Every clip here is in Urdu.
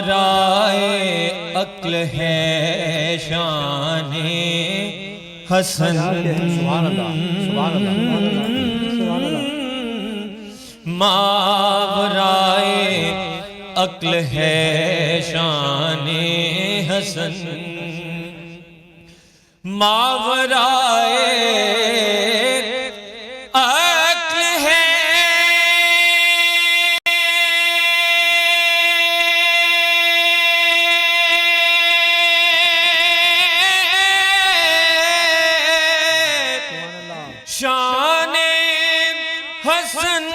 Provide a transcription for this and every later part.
ماورائے عقل ہے شان حسن ماورائے عقل ہے شان حسن ماورائے شان حسن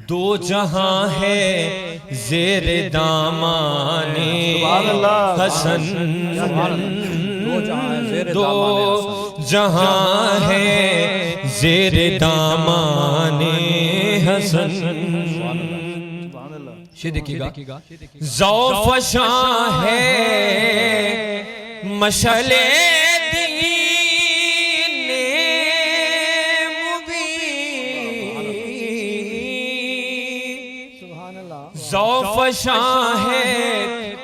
دو جہاں ہے زیر دامان حسن دو جہاں ہے زیر دامان حسن دیکھیے گا ذوفشاں ہے مشعل دین مبین ذوفشاں ہے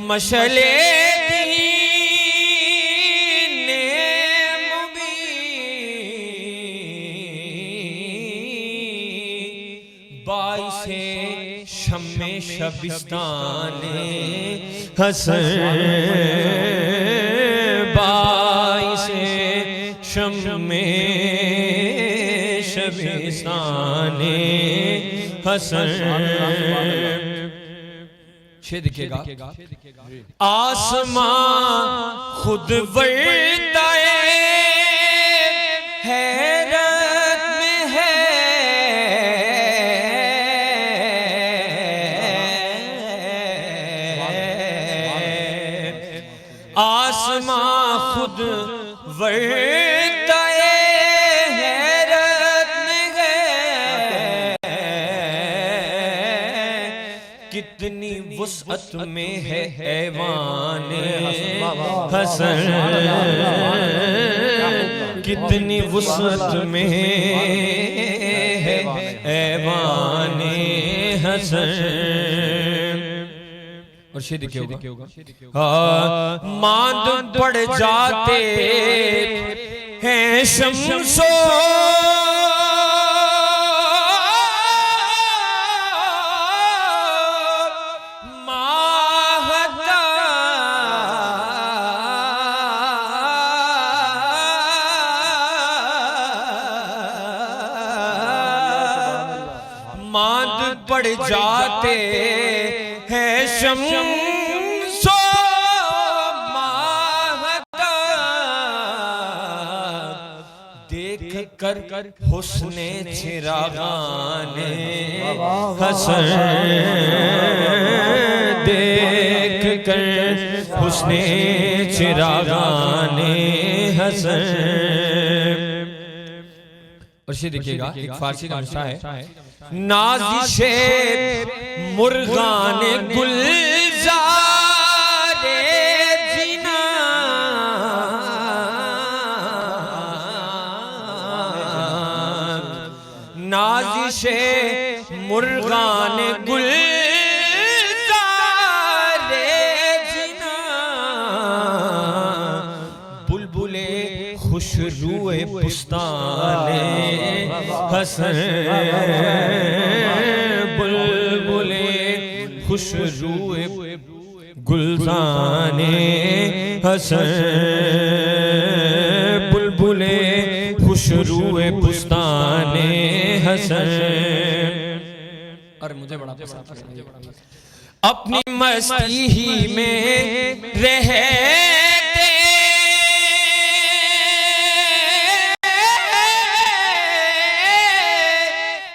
مشعل دین مبین باعث شمع شبستان حسن باعث شمع شبستان حسن دیکھئے گا آسمان خود وردائے حیرت میں ہے آسمان خود وردائے حیرت میں ہے کتنی وسعت میں ہے حیوان حسن کتنی وسعت میں ہے حیوان حسن اور شیئر دیکھئے ہوگا ماند پڑ جاتے ہیں شمس و ماہتا ماند پڑ جاتے ہے شمس و ماہتا دیکھ کر حسن چراغان حسن دیکھ کر حسن چراغان حسن اور یہ دیکھئے گا ایک فارسی کا مشاہ ہے نازش مرغان گلزار جنا نازش مرغان گلزار جنا بلبل خوش روئے بستان حسن بلبل خوش روئے گلزان حسن بلبل خوش روئے بستان حسن اور مجھے بڑا پسند اپنی مستی ہی میں رہتے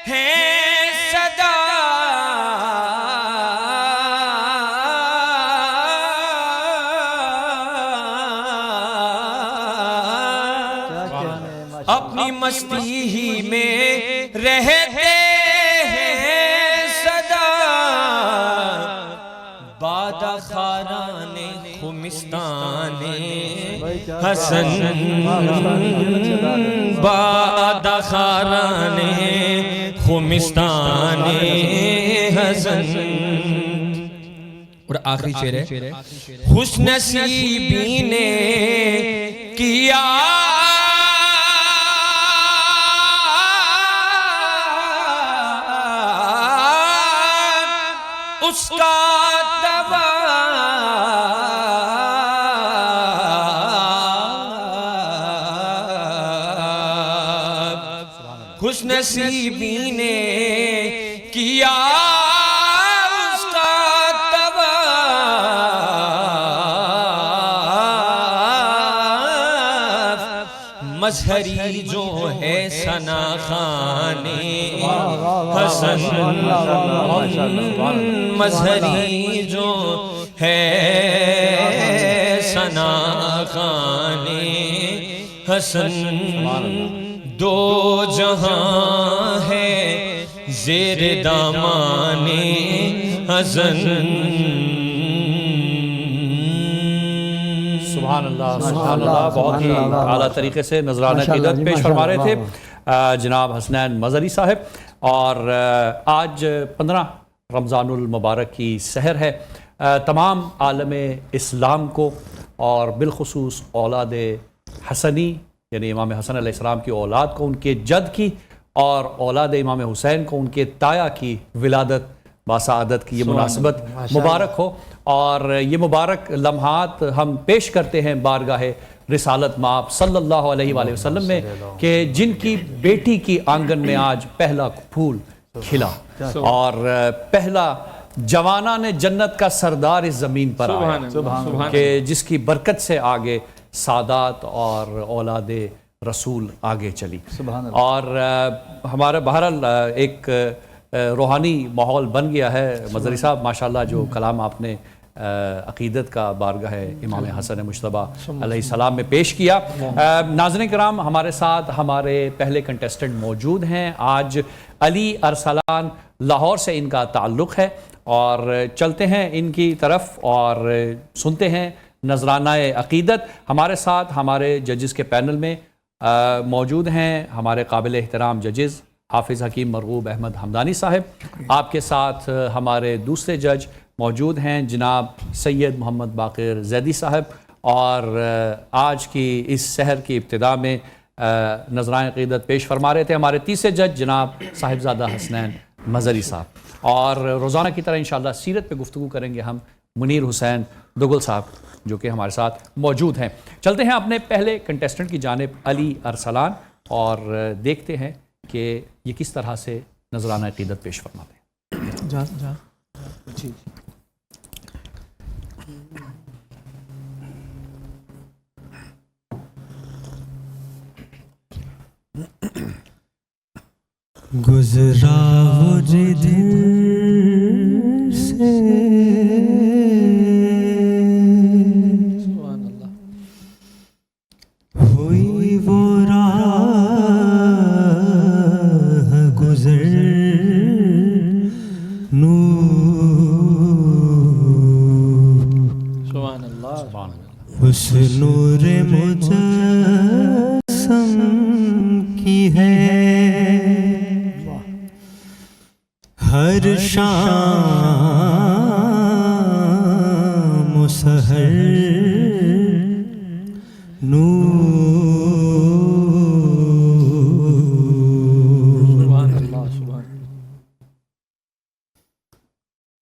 ہیں صدا اپنی مستی ہی میں رہتے ہیں صدا باد خاران خمستان حسن باد خاران خمستان حسن. اور آخری شعر ہے خوش نصیبی نے کیا اس کا خوش نصیبی نے کیا اس کا طواف مظہری جو ہے ثنا خان حسن مظہری جو ہے ثنا خان حسن دو جہاں ہے زیر دامان حسن. سبحان اللہ سبحان اللہ. بہت ہی اعلیٰ طریقے سے نذرانہ عقیدت پیش فرما رہے تھے جناب حسنین مظہری صاحب. اور آج 15 رمضان المبارک کی سحر ہے. تمام عالم اسلام کو اور بالخصوص اولاد حسنی یعنی امام حسن علیہ السلام کی اولاد کو ان کے جد کی اور اولاد امام حسین کو ان کے تایا کی ولادت باسعادت کی یہ مناسبت مبارک ہو. اور یہ مبارک لمحات ہم پیش کرتے ہیں بارگاہ رسالت مآب صلی اللہ علیہ وآلہ وسلم میں کہ جن کی بیٹی کی آنگن میں آج پہلا پھول کھلا اور پہلا جوانان جنت کا سردار اس زمین پر آیا کہ جس کی برکت سے آگے سادات اور اولاد رسول آگے چلی. اور ہمارا بہرحال ایک روحانی ماحول بن گیا ہے. مظہری صاحب ماشاءاللہ جو کلام آپ نے عقیدت کا بارگاہ امام حسن مجتبیٰ علیہ السلام میں پیش کیا. ناظرین کرام ہمارے ساتھ ہمارے پہلے کنٹیسٹنٹ موجود ہیں. آج علی ارسلان لاہور سے ان کا تعلق ہے اور چلتے ہیں ان کی طرف اور سنتے ہیں نذرانہ عقیدت. ہمارے ساتھ ہمارے ججز کے پینل میں موجود ہیں ہمارے قابل احترام ججز حافظ حکیم مرغوب احمد حمدانی صاحب. آپ کے ساتھ ہمارے دوسرے جج موجود ہیں جناب سید محمد باقر زیدی صاحب. اور آج کی اس سحر کی ابتدا میں نذرانہ عقیدت پیش فرما رہے تھے ہمارے تیسرے جج جناب صاحبزادہ حسنین مظہری صاحب. اور روزانہ کی طرح انشاءاللہ سیرت پہ گفتگو کریں گے ہم منیر حسین دگل صاحب جو کہ ہمارے ساتھ موجود ہیں. چلتے ہیں اپنے پہلے کنٹیسٹنٹ کی جانب علی ارسلان اور دیکھتے ہیں کہ یہ کس طرح سے نذرانہ عقیدت پیش فرماتے ہیں. گزرا وہ جدھر سے ہوئی وہ راہ گزر نور اس نور مجسم کی ہے ہر شام و سحر نور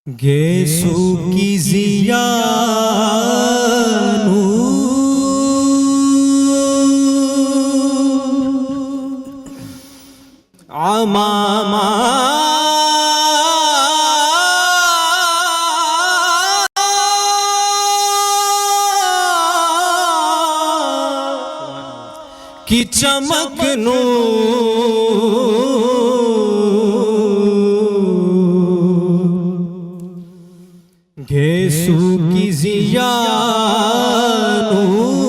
گیسو کی ضیا عمامہ کی چمک نور گیسو کی ضیا نور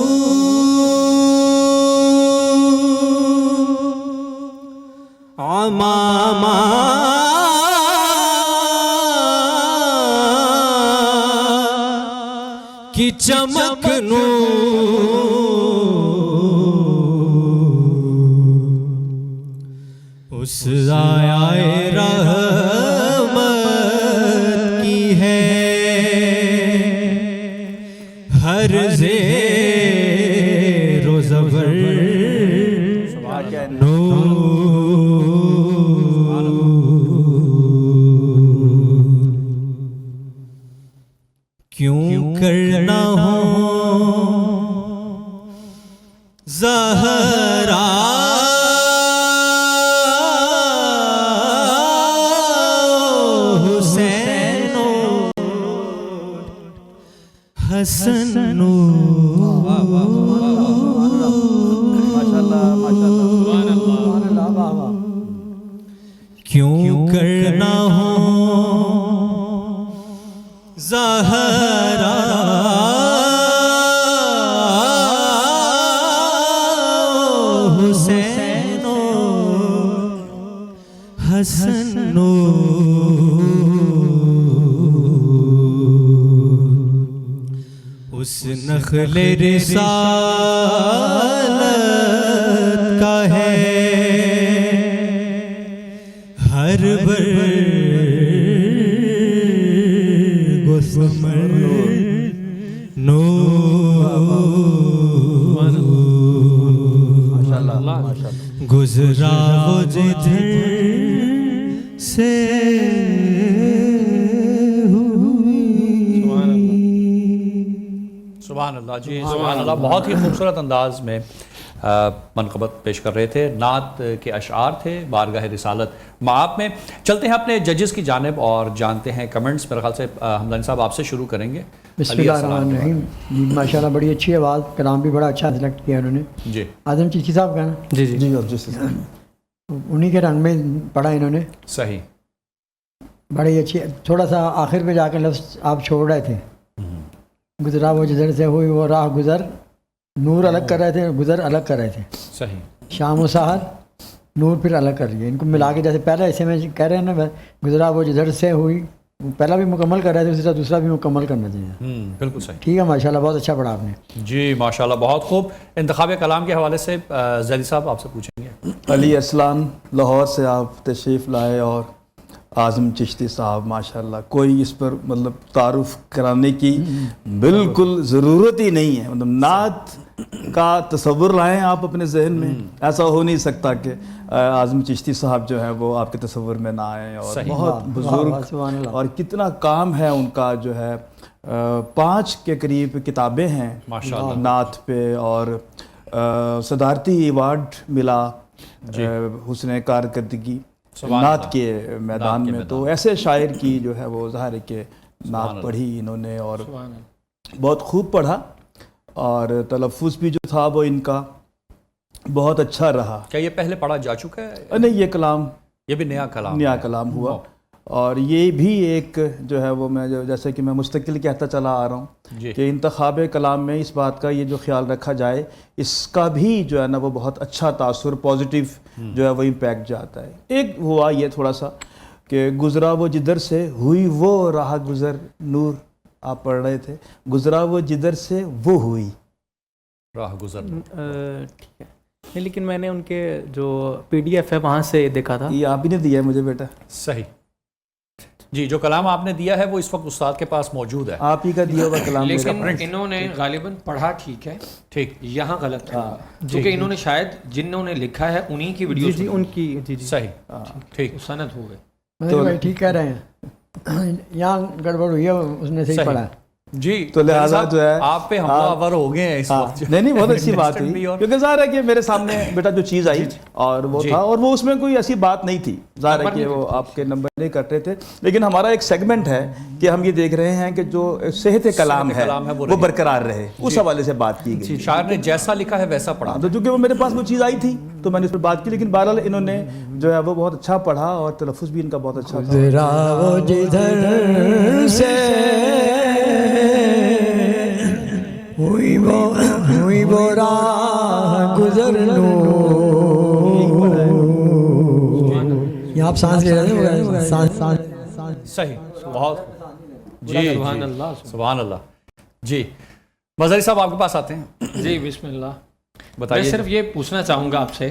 اماما کی چمک اس آیا رحمت کی ہے ہر زیر و زبر کیوں کرنا ہو زہرا حسین حسن کیوں کرنا ہو زہرا حسین حسن اس نخل رسالت کا ہے ہر برگ و ثمر گزرا وہ جدھر سے سبحان اللہ جی سبحان اللہ. بہت ہی خوبصورت انداز میں منقبت پیش کر رہے تھے. نعت کے اشعار تھے بارگاہ رسالت معاب میں. چلتے ہیں اپنے ججز کی جانب اور جانتے ہیں کمنٹس. میرے خیال سے حمدانی صاحب آپ سے شروع کریں گے. بسم اللہ الرحمن الرحیم. جی ماشاءاللہ بڑی اچھی آواز, کلام بھی بڑا اچھا سلیکٹ کیا انہوں نے. جی اعظم چشتی صاحب کا نا جی جی انہی کے رنگ میں پڑھا انہوں نے. صحیح. بڑی اچھی. تھوڑا سا آخر میں جا کے لفظ آپ چھوڑ رہے تھے, گزرا وہ جدھر سے ہوئی وہ راہ گزر, نور الگ کر رہے تھے, گزر الگ کر رہے تھے. صحیح. شام و سحر, نور پھر الگ کر رہی ہے. ان کو ملا کے جیسے پہلے ایسے میں کہہ رہے ہیں نا, گزرا وہ جدھر سے ہوئی, پہلا بھی مکمل کر رہے تھے, اسی طرح دوسرا بھی مکمل کرنا چاہیے. بالکل صحیح. ٹھیک ہے ماشاءاللہ, بہت اچھا پڑھا آپ نے. جی ماشاءاللہ بہت خوب. انتخاب کلام کے حوالے سے زیدی صاحب آپ سے پوچھیں گے. علی اسلان لاہور سے آپ تشریف لائے اور اعظم چشتی صاحب ماشاءاللہ کوئی اس پر مطلب تعارف کرانے کی بالکل ضرورت ہی نہیں ہے. مطلب نعت کا تصور لائیں آپ اپنے ذہن میں, ایسا ہو نہیں سکتا کہ اعظم چشتی صاحب جو ہے وہ آپ کے تصور میں نہ آئیں. اور بہت بزرگ اور کتنا کام ہے ان کا, جو ہے 5 کے قریب کتابیں ہیں نعت پہ, اور صدارتی ایوارڈ ملا حسن کارکردگی نعت کے میدان میں. تو ایسے شاعر کی جو ہے وہ ظاہر ہے کہ نعت پڑھی انہوں نے اور بہت خوب پڑھا, اور تلفظ بھی جو تھا وہ ان کا بہت اچھا رہا. کیا یہ پہلے پڑھا جا چکا ہے؟ نہیں, یہ کلام یہ بھی نیا کلام ہوا. اور یہ بھی ایک جو ہے وہ میں جیسے کہ میں مستقل کہتا چلا آ رہا ہوں کہ انتخاب کلام میں اس بات کا یہ جو خیال رکھا جائے, اس کا بھی جو ہے نا وہ بہت اچھا تاثر پازیٹیو جو ہے وہ امپیکٹ جاتا ہے. ایک ہوا یہ تھوڑا سا کہ گزرا وہ جدھر سے ہوئی وہ راہ گزر, نور آپ پڑھ رہے تھے, گزرا وہ جدھر سے وہ ہوئی راہ گزر. ٹھیک ہے, لیکن میں نے ان کے جو PDF ہے وہاں سے دیکھا تھا. یہ آپ ہی نے دیا ہے مجھے بیٹا. صحیح. جی جو کلام آپ نے دیا ہے وہ اس وقت استاد کے پاس موجود ہے. آپ ہی کا دیا ہوا کلام. لیکن انہوں نے غالباً پڑھا ٹھیک ہے, ٹھیک, یہاں غلط ہے کیونکہ انہوں نے شاید جنہوں نے لکھا ہے انہی کی ویڈیو. جی ان کی. جی صحیح, ٹھیک, سند ہو گئے. بھائی ٹھیک کہہ رہے ہیں, یہاں گڑبڑ ہوئی ہے, اس نے صحیح پڑھا. جی تو لہٰذا جو ہے آپ پہ حملہ آور ہو گئے ہیں اس وقت. نہیں بہت اچھی بات ہوئی, کیونکہ ظاہر ہے کہ میرے سامنے بیٹا جو چیز آئی اور وہ تھا, اور وہ اس میں کوئی ایسی بات نہیں تھی, ظاہر ہے کہ وہ آپ کے نمبر نہیں کرتے تھے, لیکن ہمارا ایک سیگمنٹ ہے کہ ہم یہ دیکھ رہے ہیں کہ جو صحت کلام ہے وہ برقرار رہے, اس حوالے سے بات کی گئی. شاعر نے جیسا لکھا ہے ویسا پڑھا, تو چونکہ وہ میرے پاس وہ چیز آئی تھی تو میں نے اس پر بات کی, لیکن بہرحال انہوں نے جو ہے وہ بہت اچھا پڑھا اور تلفظ بھی ان کا بہت اچھا تھا. ہوئی وہ راہ گزر, آپ سانس لے رہے ہیں سانس صحیح، بہت جی سبحان اللہ سبحان اللہ. جی مظہری صاحب آپ کے پاس آتے ہیں. جی بسم اللہ. میں بتائیے. صرف یہ پوچھنا چاہوں گا آپ سے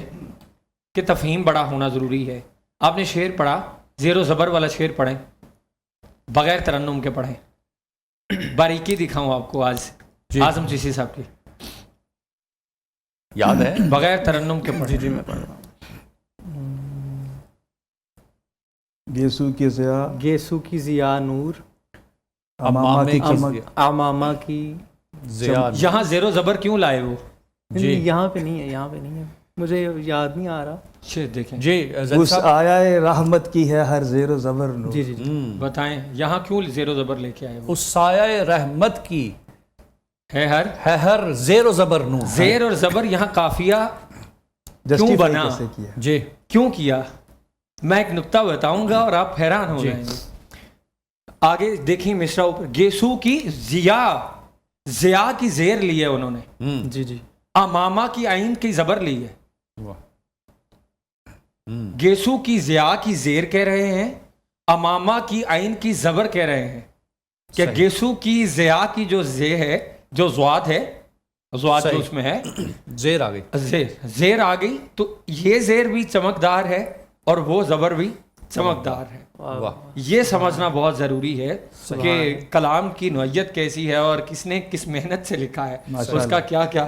کہ تفہیم بڑا ہونا ضروری ہے. آپ نے شعر پڑھا، زیر و زبر والا شعر پڑھیں، بغیر ترنم کے پڑھیں. باریکی دکھاؤں آپ کو آج اعظم چشتی صاحب کی، یاد ہے بغیر ترنم کے پڑھیں. جی میں پڑھ رہا ہوں. گیسو کی ضیا گیسو کی ضیا نور، امامہ کی چمک. امامہ کی. ضیا. یہاں زیر و زبر کیوں لائے وہ؟ جی یہاں پہ نہیں ہے، یہاں پہ نہیں ہے، مجھے یاد نہیں آ رہا. شعر دیکھیں. جی ظہیر اس صاحب. آیا رحمت کی ہے ہر زیر و زبر نور. جی جی جی. بتائیں یہاں کیوں زیر و زبر لے کے آئے وہ؟ اس سایہ رحمت کی ہے ہر ہے ہر زیر و زبر نور. زیر اور زبر یہاں قافیہ Justify بنا؟ کیسے کیا؟ جی کیوں کیا؟ میں ایک نقطہ بتاؤں گا اور آپ حیران ہو جائیں گے. آگے دیکھیں مصرع اوپر، گیسو کی ضیا کی زیر لی ہے انہوں نے، جی جی. امامہ کی عین کی زبر لی ہے. واہ. گیسو کی ضیا کی زیر کہہ رہے ہیں، امامہ کی عین کی زبر کہہ رہے ہیں. کہ صحیح. گیسو کی ضیا کی جو زے ہے، جو زواد ہے، زواد جو صحیح. اس میں ہے، زیر آ گئی. زیر آ گئی تو یہ زیر بھی چمکدار ہے اور وہ زبر بھی چمکدار ہے. واہ. یہ سمجھنا بہت ضروری ہے کہ کلام کی نوعیت کیسی ہے اور کس نے کس محنت سے لکھا ہے، اس کا کیا کیا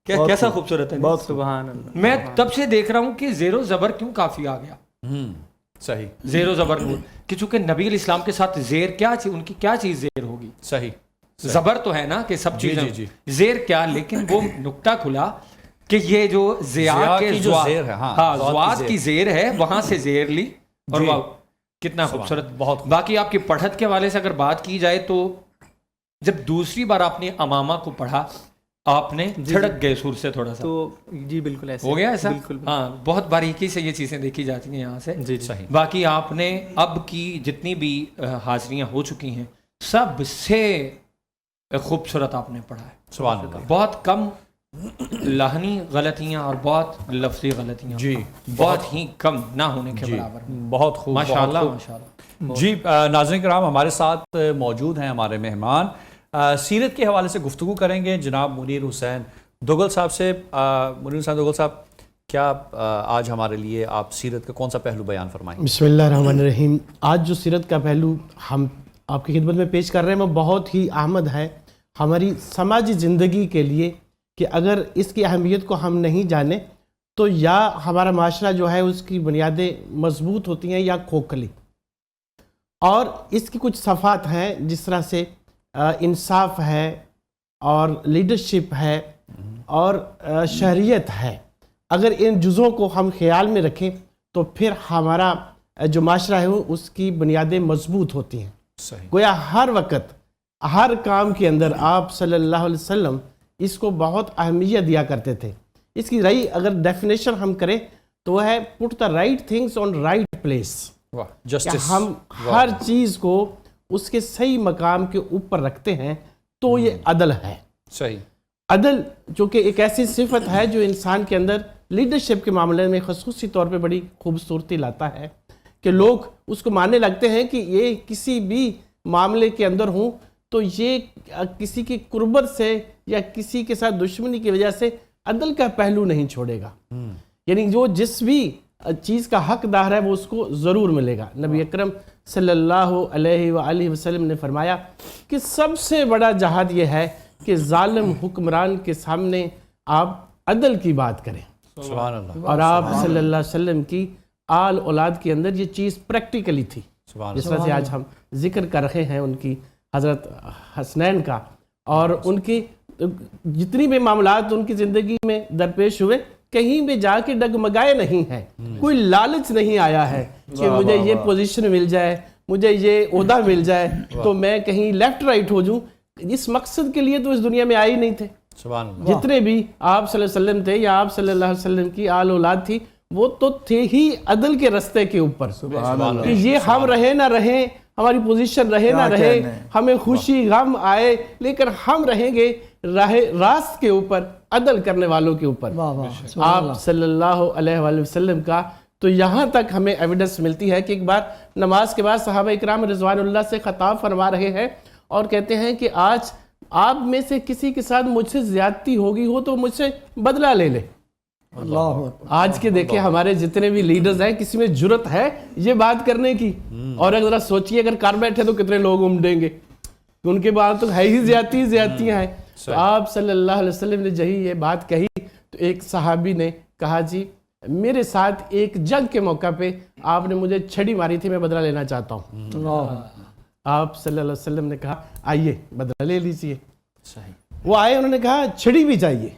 کیسا خوبصورت ہے. بہت سبحان اللہ. میں تب سے دیکھ رہا ہوں کہ زیر و زبر کیوں کافی آ گیا. صحیح زیر و زبر نور کہ چونکہ نبی علیہ السلام کے ساتھ زیر کیا ان کی کیا چیز زیر ہوگی؟ صحیح. زبر تو ہے نا کہ سب جی، چیزیں، جی، جی. زیر کیا؟ لیکن وہ نکتہ کھلا کہ یہ جو ضیا کے کی جو زیر ہے، ہاں، زواد کی زیر ہے، وہاں سے زیر لی. اور جی. واہ کتنا خوبصورت. بہت. باقی آپ کی پڑھت کے حوالے سے اگر بات کی جائے تو جب دوسری بار آپ نے امامہ کو پڑھا آپ نے جھڑک گئے سور سے تھوڑا سا، تو جی بالکل ایسے ہو گیا ایسا. بالکل. ہاں بہت باریکی سے یہ چیزیں دیکھی جاتی ہیں یہاں سے. جی جی. صحیح. باقی آپ نے اب کی جتنی بھی حاضریاں ہو چکی ہیں سب سے خوبصورت آپ نے پڑھا ہے. سبحان اللہ. بہت کم لہنی غلطیاں اور بہت لفظی غلطیاں، جی بہت ہی کم نہ ہونے کے جی برابر. بہت خوب. ماشاء اللہ بہت خوب. ماشاء اللہ. جی ناظرین کرام ہمارے ساتھ موجود ہیں ہمارے مہمان، سیرت کے حوالے سے گفتگو کریں گے جناب منیر حسین دوگل صاحب سے. منیر حسین دوگل صاحب کیا آج ہمارے لیے آپ سیرت کا کون سا پہلو بیان فرمائیں؟ بسم اللہ الرحمن الرحیم. آج جو سیرت کا پہلو ہم آپ کی خدمت میں پیش کر رہے ہیں وہ بہت ہی اہم ہے ہماری سماجی زندگی کے لیے، کہ اگر اس کی اہمیت کو ہم نہیں جانیں تو یا ہمارا معاشرہ جو ہے اس کی بنیادیں مضبوط ہوتی ہیں یا کھوکھلی. اور اس کی کچھ صفات ہیں جس طرح سے انصاف ہے اور لیڈرشپ ہے اور شہریت ہے. اگر ان جزوں کو ہم خیال میں رکھیں تو پھر ہمارا جو معاشرہ ہے اس کی بنیادیں مضبوط ہوتی ہیں. صحیح. گویا ہر وقت ہر کام کے اندر آپ صلی اللہ علیہ وسلم اس کو بہت اہمیت دیا کرتے تھے. اس کی رہی اگر ڈیفینیشن ہم کریں تو وہ ہے put the right things on right place. واہ. کہ جسٹس. ہم ہر چیز کو اس کے صحیح مقام کے اوپر رکھتے ہیں تو یہ عدل ہے. صحیح. عدل جو کہ ایک ایسی صفت ہے جو انسان کے اندر لیڈرشپ کے معاملے میں خصوصی طور پہ بڑی خوبصورتی لاتا ہے کہ لوگ اس کو ماننے لگتے ہیں کہ یہ کسی بھی معاملے کے اندر ہوں تو یہ کسی کی قربت سے یا کسی کے ساتھ دشمنی کی وجہ سے عدل کا پہلو نہیں چھوڑے گا. یعنی جو جس بھی چیز کا حقدار ہے وہ اس کو ضرور ملے گا. نبی اکرم صلی اللہ علیہ وآلہ وسلم نے فرمایا کہ سب سے بڑا جہاد یہ ہے کہ ظالم حکمران کے سامنے آپ عدل کی بات کریں. سبحان اللہ. اور آپ صلی اللہ علیہ وسلم کی آل اولاد کے اندر یہ چیز پریکٹیکلی تھی. سبحان جس اللہ. طرح سے آج ہم ذکر کر رہے ہیں ان کی حضرت حسنین کا، اور ان کی جتنی بھی معاملات ان کی زندگی میں درپیش ہوئے کہیں بھی جا کے ڈگمگائے نہیں ہیں. کوئی لالچ نہیں آیا ہے کہ مجھے یہ پوزیشن مل جائے، مجھے یہ عہدہ مل جائے تو میں کہیں لیفٹ رائٹ ہو جوں. اس مقصد کے لیے تو اس دنیا میں آئے ہی نہیں تھے. سبحان اللہ. جتنے بھی آپ صلی اللہ علیہ وسلم تھے یا آپ صلی اللہ علیہ وسلم کی آل اولاد تھی وہ تو تھے ہی عدل کے رستے کے اوپر. کہ یہ ہم رہے نہ رہیں، ہماری پوزیشن رہے نہ رہے، ہمیں خوشی غم آئے، لیکن ہم رہیں گے راست کے اوپر، عدل کرنے والوں کے اوپر. آپ صلی اللہ علیہ وآلہ وسلم کا تو یہاں تک ہمیں ایویڈنس ملتی ہے کہ ایک بار نماز کے بعد صحابہ اکرام رضوان اللہ سے خطاب فرما رہے ہیں اور کہتے ہیں کہ آج آپ میں سے کسی کے ساتھ مجھ سے زیادتی ہوگی ہو تو مجھ سے بدلہ لے لے. اللہ آج کے دیکھیں ہمارے جتنے بھی لیڈرز ہیں کسی میں جرت ہے یہ بات کرنے کی؟ اور اگر ذرا سوچئے اگر کر بیٹھے تو کتنے لوگ امڈیں گے, ان کے بعد تو ہے ہی زیادتیاں ہیں. تو آپ صلی اللہ علیہ وسلم نے جہی یہ بات کہی تو ایک صحابی نے کہا جی میرے ساتھ ایک جنگ کے موقع پہ آپ نے مجھے چھڑی ماری تھی, میں بدلہ لینا چاہتا ہوں. اللہ آپ صلی اللہ علیہ وسلم نے کہا آئیے بدلہ لے لیجئے. وہ آئے, انہوں نے کہا چھڑی بھی چاہیے,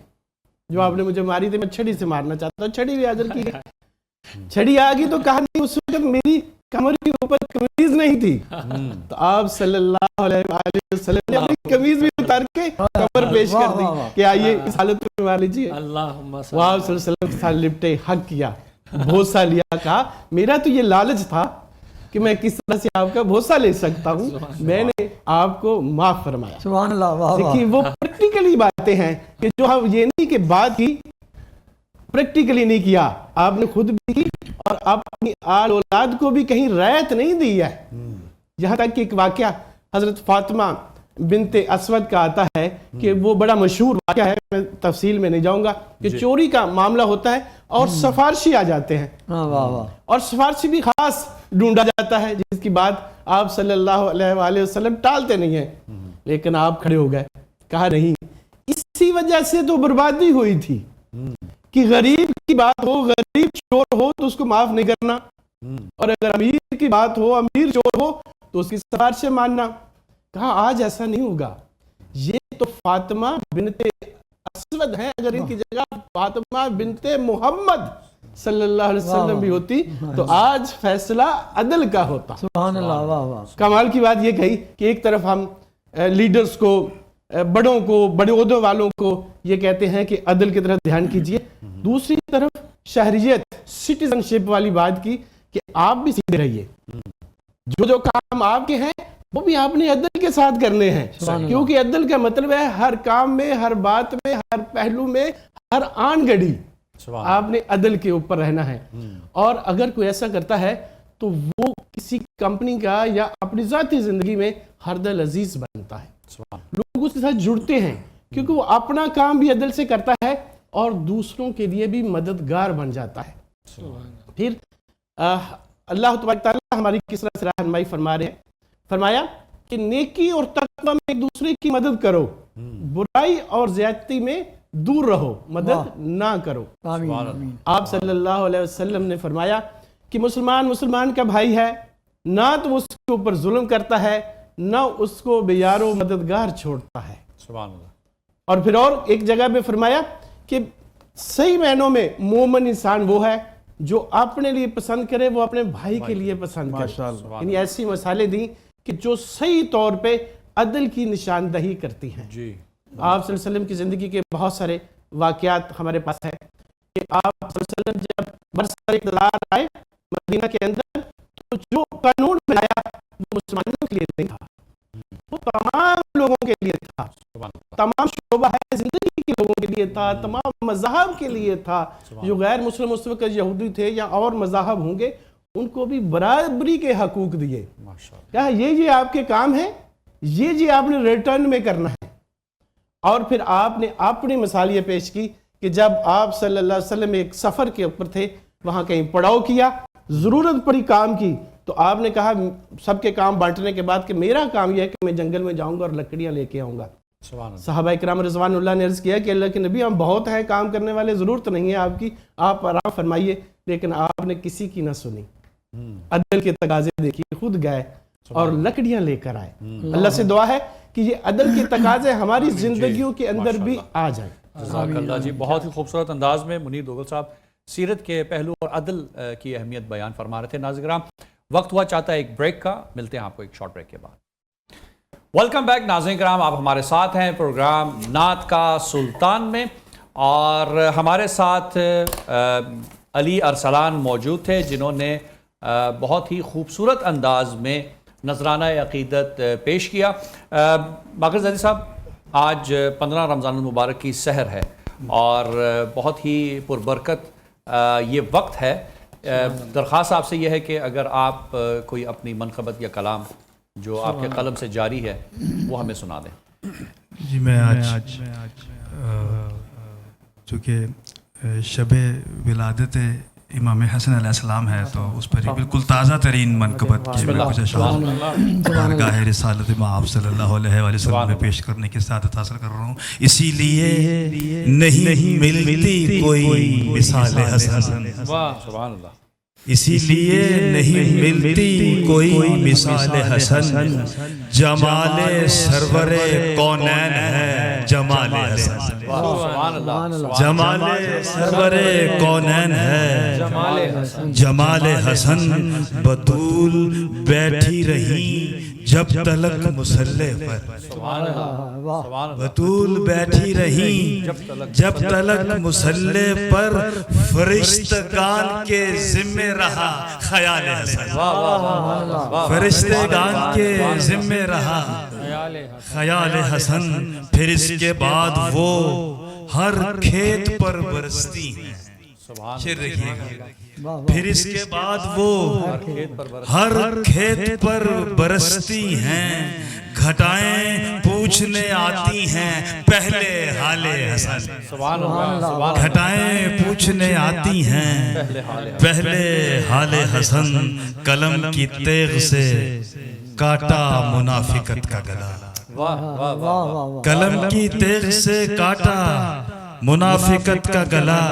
جو آپ نے مجھے ماری تھی میں چھڑی سے مارنا چاہتا ہوں. چھڑی بھی حاضر کی گئی. چھڑی آ گئی تو کہا نہیں اس وقت میری کمر کے اوپر قمیض نہیں تھی, تو آپ صلی اللہ علیہ وسلم نے اپنی قمیض بھی اتار کے کمر پیش کر دی کہ آئیے اس حالت میں مار لیجیے. اللہم صل وہ آپ صلی اللہ علیہ وسلم کے ساتھ لپٹے, حق کیا, بھوسا لیا, کہا میرا تو یہ لالچ تھا کہ میں کس طرح سے آپ کا بھوسا لے سکتا ہوں, میں نے آپ کو معاف فرمایا. سبحان اللہ. واہ واہ. دیکھیے وہ پریکٹیکلی باتیں ہیں کہ جو ہم یہ نہیں کہ بات کی پریکٹیکلی نہیں کیا, آپ نے خود بھی کی اور اپنی آل اولاد کو بھی کہیں رعایت نہیں دی ہے. یہاں تک کہ ایک واقعہ حضرت فاطمہ بنت اسود کا آتا ہے کہ وہ بڑا مشہور واقعہ ہے, میں تفصیل میں نہیں جاؤں گا, کہ چوری کا معاملہ ہوتا ہے اور سفارشی آ جاتے ہیں, واہ واہ. اور سفارشی بھی خاص ڈھونڈا جاتا ہے جس کی بات آپ صلی اللہ علیہ وآلہ وسلم ٹالتے نہیں ہیں, لیکن آپ کھڑے ہو گئے, کہا نہیں اسی وجہ سے تو بربادی ہوئی تھی کہ غریب کی بات ہو, غریب چور ہو تو اس کو معاف نہیں کرنا, اور اگر امیر کی بات ہو, امیر چور ہو تو اس کی سفارشیں ماننا. کہا آج ایسا نہیں ہوگا, یہ تو فاطمہ بنت اسود ہیں, اگر ان کی جگہ فاطمہ بنت محمد صلی اللہ علیہ وسلم بھی ہوتی تو آج فیصلہ عدل کا ہوتا. سبحان اللہ. واہ واہ. کمال کی بات یہ کہی کہ ایک طرف ہم لیڈرز کو, بڑوں کو, بڑے عہدوں والوں کو یہ کہتے ہیں کہ عدل کی طرف دھیان کیجئے, دوسری طرف شہریت سٹیزن شپ والی بات کی کہ آپ بھی سیدھے رہیے, جو کام آپ کے ہیں وہ بھی آپ نے عدل کے ساتھ کرنے ہیں, کیونکہ عدل کا مطلب ہے ہر کام میں, ہر بات میں, ہر پہلو میں, ہر آن گھڑی آپ نے عدل کے اوپر رہنا ہے. اور اگر کوئی ایسا کرتا ہے تو وہ کسی کمپنی کا یا اپنی ذاتی زندگی میں ہردل عزیز بنتا ہے, لوگ اس کے ساتھ جڑتے ہیں کیونکہ وہ اپنا کام بھی عدل سے کرتا ہے اور دوسروں کے لیے بھی مددگار بن جاتا ہے. پھر اللہ تبارک تعالیٰ ہماری کس طرح سے رہنمائی فرما رہے ہیں, فرمایا کہ نیکی اور تقوی میں ایک دوسرے کی مدد کرو, برائی اور زیادتی میں دور رہو, مدد نہ کرو. آمین. آپ صلی اللہ علیہ وسلم نے فرمایا کہ مسلمان کا بھائی ہے, نہ تو اس کے اوپر ظلم کرتا ہے, نہ اس کو بے یار و مددگار چھوڑتا ہے. سبحان اللہ. اور پھر اور ایک جگہ پہ فرمایا کہ صحیح معنوں میں مومن انسان وہ ہے جو اپنے لیے پسند کرے وہ اپنے بھائی کے لیے پسند کرے. یعنی ایسی مثالیں دیں کہ جو صحیح طور پہ عدل کی نشاندہی کرتی ہیں. جی. آپ صلی اللہ علیہ وسلم کی زندگی کے بہت سارے واقعات ہمارے پاس ہیں کہ آپ صلی اللہ علیہ وسلم جب برسر اقتدار آئے مدینہ کے اندر تو جو قانون بنایا وہ مسلمانوں کے لیے نہیں تھا, وہ تمام لوگوں کے لیے تھا, تمام شعبہ ہے زندگی کے لوگوں کے لیے تھا, تمام مذاہب کے لیے تھا. جو غیر مسلم اس وقت یہودی تھے یا اور مذاہب ہوں گے ان کو بھی برابری کے حقوق دیے. کہا یہ آپ کے کام ہیں, یہ آپ نے ریٹرن میں کرنا ہے. اور پھر آپ نے اپنی مثال یہ پیش کی کہ جب آپ صلی اللہ علیہ وسلم ایک سفر کے اوپر تھے, وہاں کہیں پڑاؤ کیا, ضرورت پڑی کام کی, تو آپ نے کہا سب کے کام بانٹنے کے بعد کہ میرا کام یہ ہے کہ میں جنگل میں جاؤں گا اور لکڑیاں لے کے آؤں گا. صحابہ اکرام رضوان اللہ نے عرض کیا کہ اللہ کے نبی ہم بہت ہیں کام کرنے والے, ضرورت نہیں ہے آپ کی, آپ آرام فرمائیے. لیکن آپ نے کسی کی نہ سنی, عدل کے تقاضے دیکھیے, خود گئے اور لکڑیاں لے کر آئے. اللہ سے دعا ہے کہ یہ عدل کے تقاضے ہماری زندگیوں کے اندر بھی آ جائیں. جزاک اللہ جی. بہت ہی خوبصورت انداز میں منیر دوگل صاحب سیرت کے پہلو اور عدل کی اہمیت بیان فرما رہے تھے. ناظرین کرام وقت ہوا چاہتا ہے ایک بریک کا, ملتے ہیں آپ کو ایک شارٹ بریک کے بعد. ویلکم بیک ناظرین کرام, آپ ہمارے ساتھ ہیں پروگرام نعت کا سلطان میں, اور ہمارے ساتھ علی ارسلان موجود تھے جنہوں نے بہت ہی خوبصورت انداز میں نذرانہ عقیدت پیش کیا. باقر زادی صاحب آج 15 رمضان المبارک کی سحر ہے اور بہت ہی پربرکت یہ وقت ہے. درخواست آپ سے یہ ہے کہ اگر آپ کوئی اپنی منقبت یا کلام جو آپ کے قلم سے جاری ہے وہ ہمیں سنا دیں. جی میں آج چونکہ شب ولادت امام حسن علیہ السلام ہے تو اس پر بالکل تازہ ترین منقبت کی میں کچھ اشعار بارگاہ رسالت مآب صلی اللہ علیہ وسلم میں پیش کرنے کی سعادت حاصل کر رہا ہوں. اسی لیے نہیں ملتی کوئی مثال حسن, سبحان اللہ. اسی لیے نہیں ملتی کوئی مثال حسن, جمال سرور کونین ہے جمال حسن, سبحان اللہ. جمال سرور کونین ہے جمال حسن. بطول بیٹھی رہی جب تلک مسلح پر, سبحان اللہ. بطول بیٹھی رہی جب تلک مسلح پر, فرشتگان کے ذمہ رہا خیال حسن, فرشتگان کے ذمہ رہا خیال حسن. پھر اس کے بعد وہ ہر کھیت پر برستی ہیں, شعر دیکھیے گا. پھر اس کے بعد وہ ہر کھیت پر برستی ہیں, گھٹائیں پوچھنے آتی ہیں پہلے حال حسن. سبحان اللہ. گھٹائیں پوچھنے آتی ہیں پہلے حال حسن. قلم کی تیغ سے کاٹا منافقت کا گلا, واہ واہ واہ. قلم کی تیغ سے کاٹا منافقت کا گلا,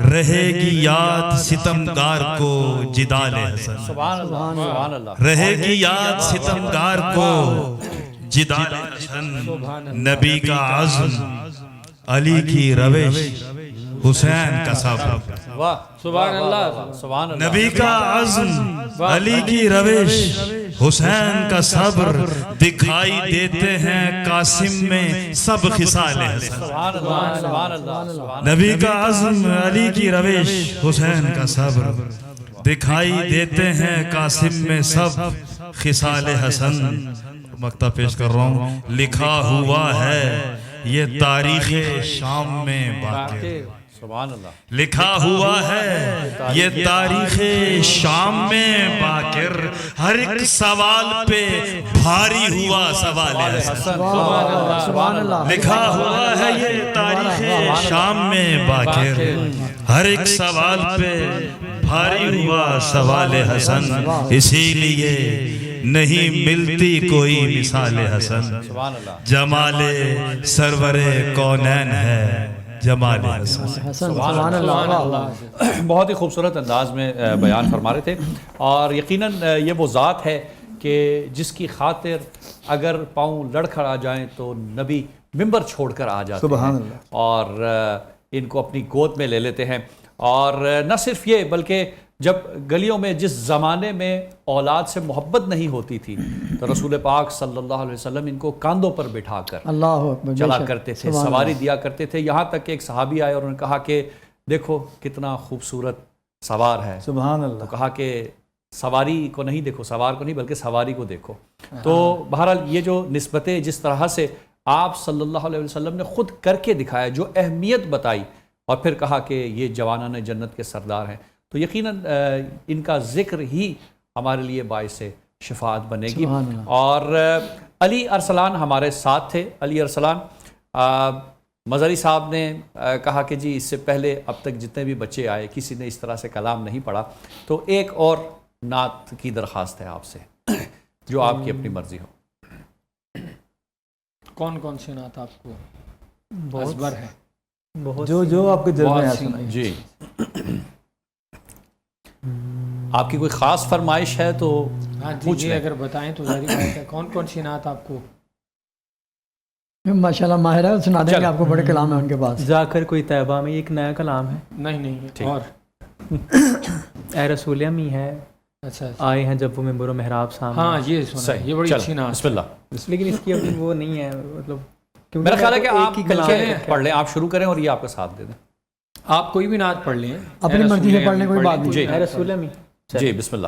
رہے گی یاد ستمگار کو جدال حسن. سبحان اللہ. سبحان اللہ. رہے گی یاد ستمگار کو جدال حسن. نبی کا عزم, علی کی روش, حسین کا صبر. واہ سبحان اللہ. سبحان اللہ. نبی کا عزم, علی کی روش, حسین کا صبر, دکھائی دیتے ہیں قاسم میں سب خصال حسن. سبحان اللہ. سبحان اللہ. سبحان نبی کا عزم, علی کی روش, حسین کا صبر, دکھائی دیتے ہیں قاسم میں سب خصال حسن. مقطع پیش کر رہا ہوں. لکھا ہوا ہے یہ تاریخ شام میں باقی, سبحان اللہ. لکھا ہوا ہے یہ تاریخ شام میں باقر, ہر ایک سوال پہ بھاری ہوا سوال حسن. سبحان اللہ. لکھا ہوا ہے یہ تاریخ شام میں باقر, ہر ایک سوال پہ بھاری ہوا سوال حسن. اسی لیے نہیں ملتی کوئی مثال حسن, سبحان اللہ. جمال سرور کونین ہے جمال حسن. سبحان اللہ. بہت ہی خوبصورت انداز میں بیان فرما رہے تھے, اور یقیناً یہ وہ ذات ہے کہ جس کی خاطر اگر پاؤں لڑکھڑ آ جائیں تو نبی ممبر چھوڑ کر آ جاتے سبحان ہیں اللہ. اور ان کو اپنی گود میں لے لیتے ہیں. اور نہ صرف یہ بلکہ جب گلیوں میں جس زمانے میں اولاد سے محبت نہیں ہوتی تھی تو رسول پاک صلی اللہ علیہ وسلم ان کو کاندھوں پر بٹھا کر اللہ اکبر, چلا کرتے تھے, سواری دیا کرتے تھے. یہاں تک کہ ایک صحابی آئے اور انہوں نے کہا کہ دیکھو کتنا خوبصورت سوار ہے. سبحان تو اللہ. کہا کہ سواری کو نہیں دیکھو, سوار کو نہیں بلکہ سواری کو دیکھو. تو بہرحال یہ جو نسبتیں جس طرح سے آپ صلی اللہ علیہ وسلم نے خود کر کے دکھایا, جو اہمیت بتائی, اور پھر کہا کہ یہ جوانان جنت کے سردار ہیں, تو یقیناً ان کا ذکر ہی ہمارے لیے باعث شفاعت بنے گی. اور علی ارسلان ہمارے ساتھ تھے. علی ارسلان, مظہری صاحب نے کہا کہ جی اس سے پہلے اب تک جتنے بھی بچے آئے کسی نے اس طرح سے کلام نہیں پڑھا, تو ایک اور نعت کی درخواست ہے آپ سے جو آپ کی اپنی مرضی ہو. کون کون سی نعت آپ کو ازبر ہے؟ جو آپ کے دل میں آسنا. جی آپ کی کوئی خاص فرمائش ہے تو پوچھ لیں, اگر بتائیں تو ظاہر بات ہے. کون کون سی نعت آپ کو؟ ماشاءاللہ ماہر ہے, سنا دیں گے آپ کو, بڑے کلام ہیں ان کے پاس. جا کر کوئی طیبہ میں ایک نیا کلام ہے. نہیں اور اے رسول امی ہے, اچھا آئے ہیں جب وہ ممبر و محراب سامنے. ہاں یہ سنا, یہ بڑی اچھی نعت. بسم اللہ. لیکن اس کی ابھی وہ نہیں ہے, مطلب میرا خیال ہے کہ آپ ہی مل کلام کے پڑھ لیں, آپ شروع کریں اور یہ آپ کا ساتھ دے دیں. آپ کوئی بھی نعت پڑھ لیں, اپنی مرضی سے پڑھنے کوئی بات نہیں. جی اے رسول امی. جی بسم اللہ.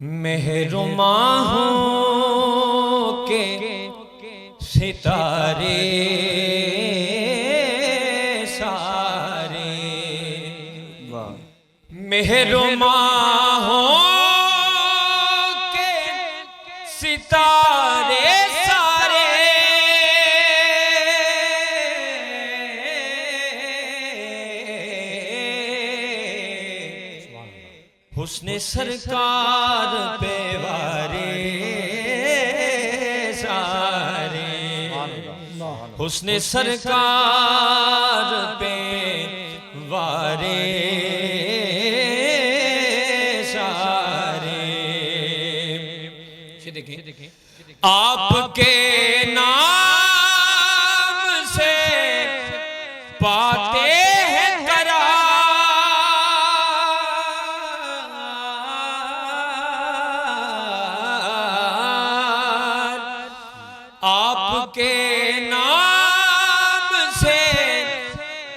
مہرماہوں کے ستارے سارے مہرماہوں کے ستارے سارے حسن سرکار پہ وارے سارے حسن سرکار پہ وارے سارے دیکھیں آپ کے نام سے پاتے ہیں قرار آپ کے نام سے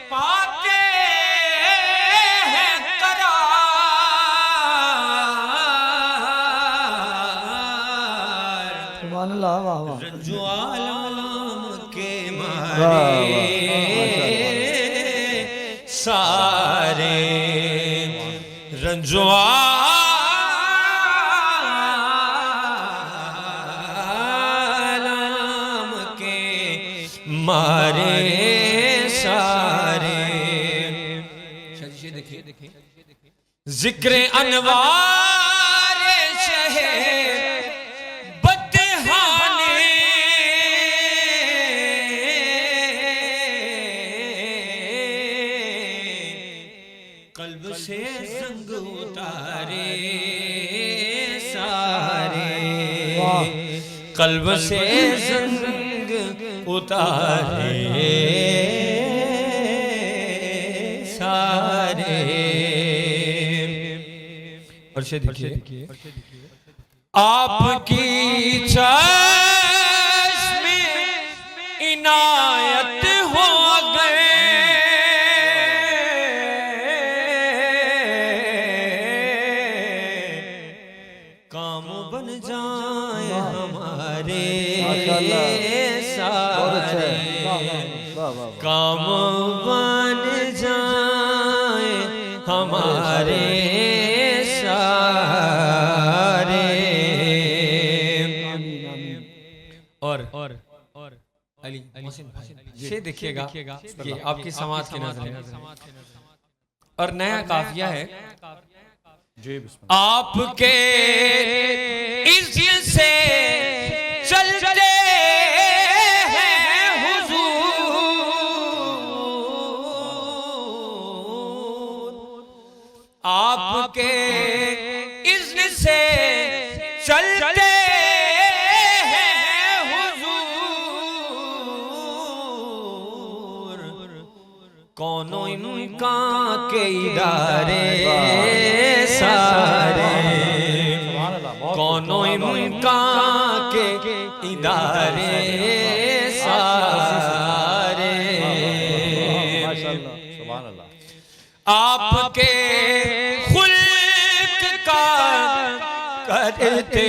پاتے ہیں قرار سبحان اللہ واہ واہ جو عالم کے مارے سارے رنجو عالم کے مارے سارے ذکر انوار شہر بدہانے قلب سے زنگ اتارے سارے قلب سے زنگ اتارے سارے اور سے دیکھیے آپ کی چشم عنایت ہو گئے کام بن جائیں ہمارے سارے کام بن جائیں ہمارے سارے اور علی محسن بھائی سے دیکھیے گا کہ آپ کی سماعت کی نظر ہے اور نیا قافیہ ہے آپ کے عزت سے چلتے ہیں حضور آپ کے عزت سے چلتے ہیں حضور کونوں ان کا کے ادارے سارے کونوں ان کا کے ادارے سارے آپ کے خلق کا کرتے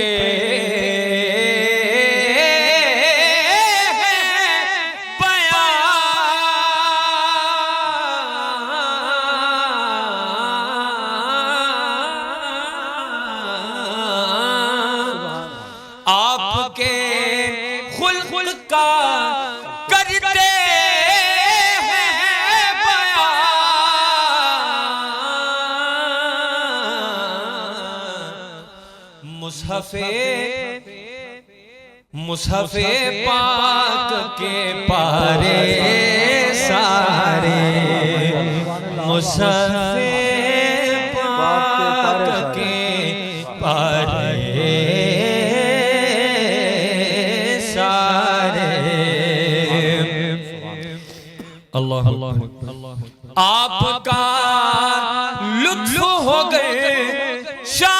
آپ کے خلق کا کرتے ہیں بیان مصحف پاک کے پارے سارے مصحف پاک کے پارے اللہ آپ کا لطف ہو گئے شامل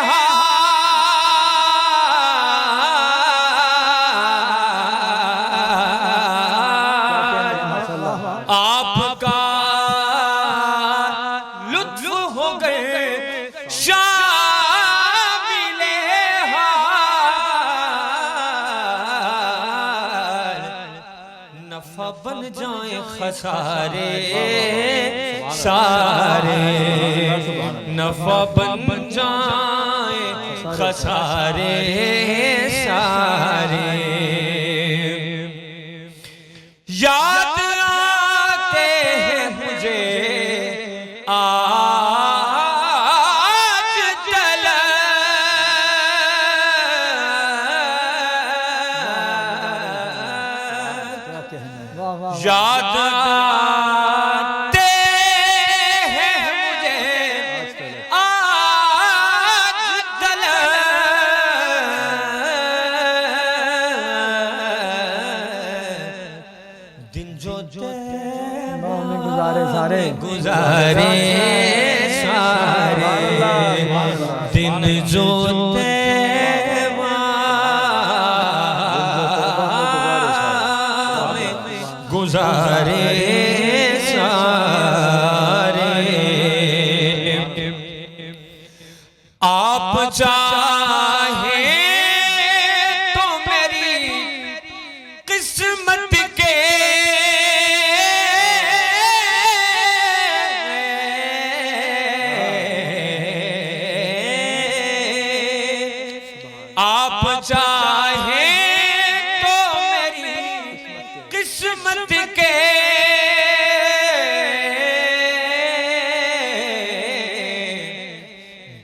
حال خسارے سارے نفع بن جائیں خسارے سارے یاد آتے ہیں مجھے آج تلک یاد آتے ہیں مجھے آج تلک دن جو گزارے سارے گزارے سارے دن جو گزارے سارے آپ چاہیں تو میری قسمت کے آپ چاہیں تو میری قسمت کے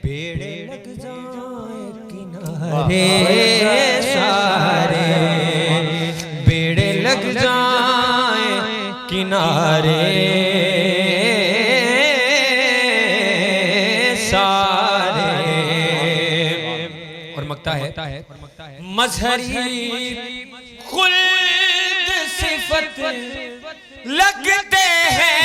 بیڑے لگ جائیں کنارے سارے بیڑے لگ جائیں کنارے سارے اور مکتا ہے مظہری خلد صفت لگتے ہیں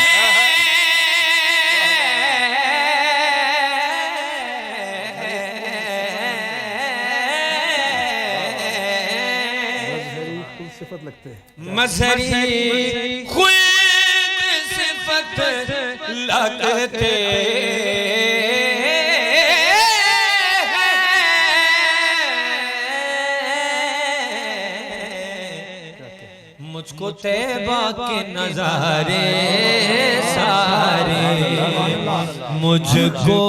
مظہری خلد صفت لگتے مجھ کو طیبہ کے نظارے سارے مجھ کو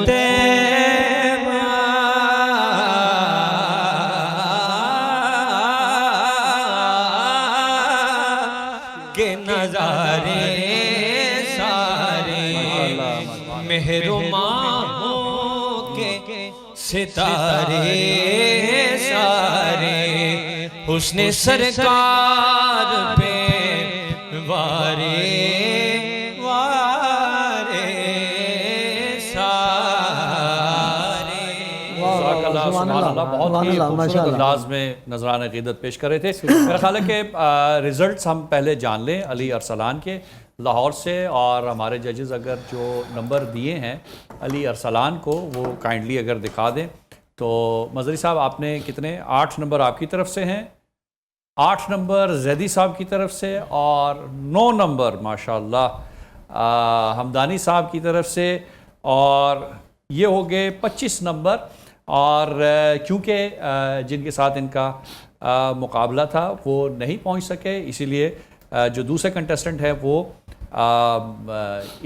طیبہ کے نظارے سارے مہر و ماہوں کے ستارے سارے حسن سرکار پہ وارے وارے سارے سبحان اللہ بہت ہی خوبصورت انداز میں نذران عقیدت پیش کر رہے تھے. میرا خیال ہے کہ ریزلٹس ہم پہلے جان لیں علی ارسلان کے لاہور سے, اور ہمارے ججز اگر جو نمبر دیے ہیں علی ارسلان کو وہ کائنڈلی اگر دکھا دیں. تو مظہری صاحب آپ نے کتنے 8 نمبر آپ کی طرف سے ہیں, 8 نمبر زیدی صاحب کی طرف سے, اور 9 نمبر ماشاءاللہ حمدانی صاحب کی طرف سے, اور یہ ہو گئے 25 نمبر. اور کیونکہ جن کے ساتھ ان کا مقابلہ تھا وہ نہیں پہنچ سکے, اسی لیے جو دوسرے کنٹیسٹنٹ ہے وہ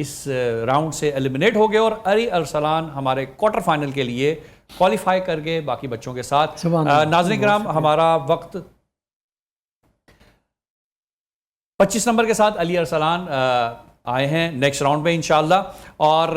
اس راؤنڈ سے ایلیمنیٹ ہو گئے, اور علی ارسلان ہمارے کوارٹر فائنل کے لیے کوالیفائی کر گئے باقی بچوں کے ساتھ. ناظرین کرام, ہمارا وقت 25 نمبر کے ساتھ علی ارسلان آئے ہیں نیکسٹ راؤنڈ میں انشاءاللہ, اور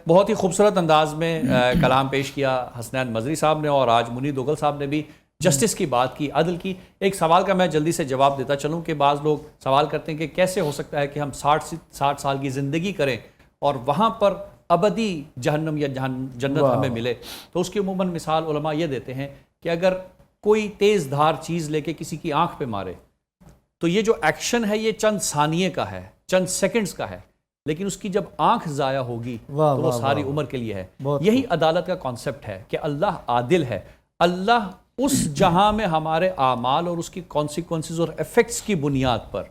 بہت ہی خوبصورت انداز میں کلام پیش کیا حسنین مظہری صاحب نے, اور آج منیر دوگل صاحب نے بھی جسٹس کی بات کی, عدل کی. ایک سوال کا میں جلدی سے جواب دیتا چلوں کہ بعض لوگ سوال کرتے ہیں کہ کیسے ہو سکتا ہے کہ ہم 60 سال کی زندگی کریں اور وہاں پر ابدی جہنم یا جنت ہمیں ملے. تو اس کی عموماً مثال علماء یہ دیتے ہیں کہ اگر کوئی تیز دھار چیز لے کے کسی کی آنکھ پہ مارے تو یہ جو ایکشن ہے یہ چند ثانیے کا ہے, چند سیکنڈز کا ہے, لیکن اس کی جب آنکھ ضائع ہوگی تو وہ ساری عمر کے لیے ہے. یہی عدالت کا کانسیپٹ ہے کہ اللہ عادل ہے. اللہ اس جہاں میں ہمارے اعمال اور اس کی کانسیکوینسز اور ایفیکٹس کی بنیاد پر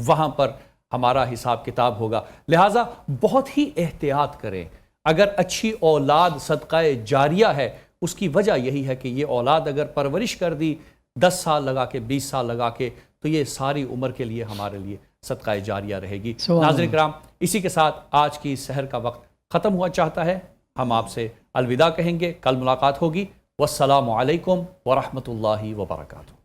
وہاں پر ہمارا حساب کتاب ہوگا. لہٰذا بہت ہی احتیاط کریں. اگر اچھی اولاد صدقہ جاریہ ہے, اس کی وجہ یہی ہے کہ یہ اولاد اگر پرورش کر دی 10 سال لگا کے 20 سال لگا کے تو یہ ساری عمر کے لیے ہمارے لیے صدقہ جاریہ رہے گی. ناظرین کرام اسی کے ساتھ آج کی سحر کا وقت ختم ہوا چاہتا ہے. ہم آپ سے الوداع کہیں گے. کل ملاقات ہوگی. والسلام علیکم ورحمۃ اللہ وبرکاتہ.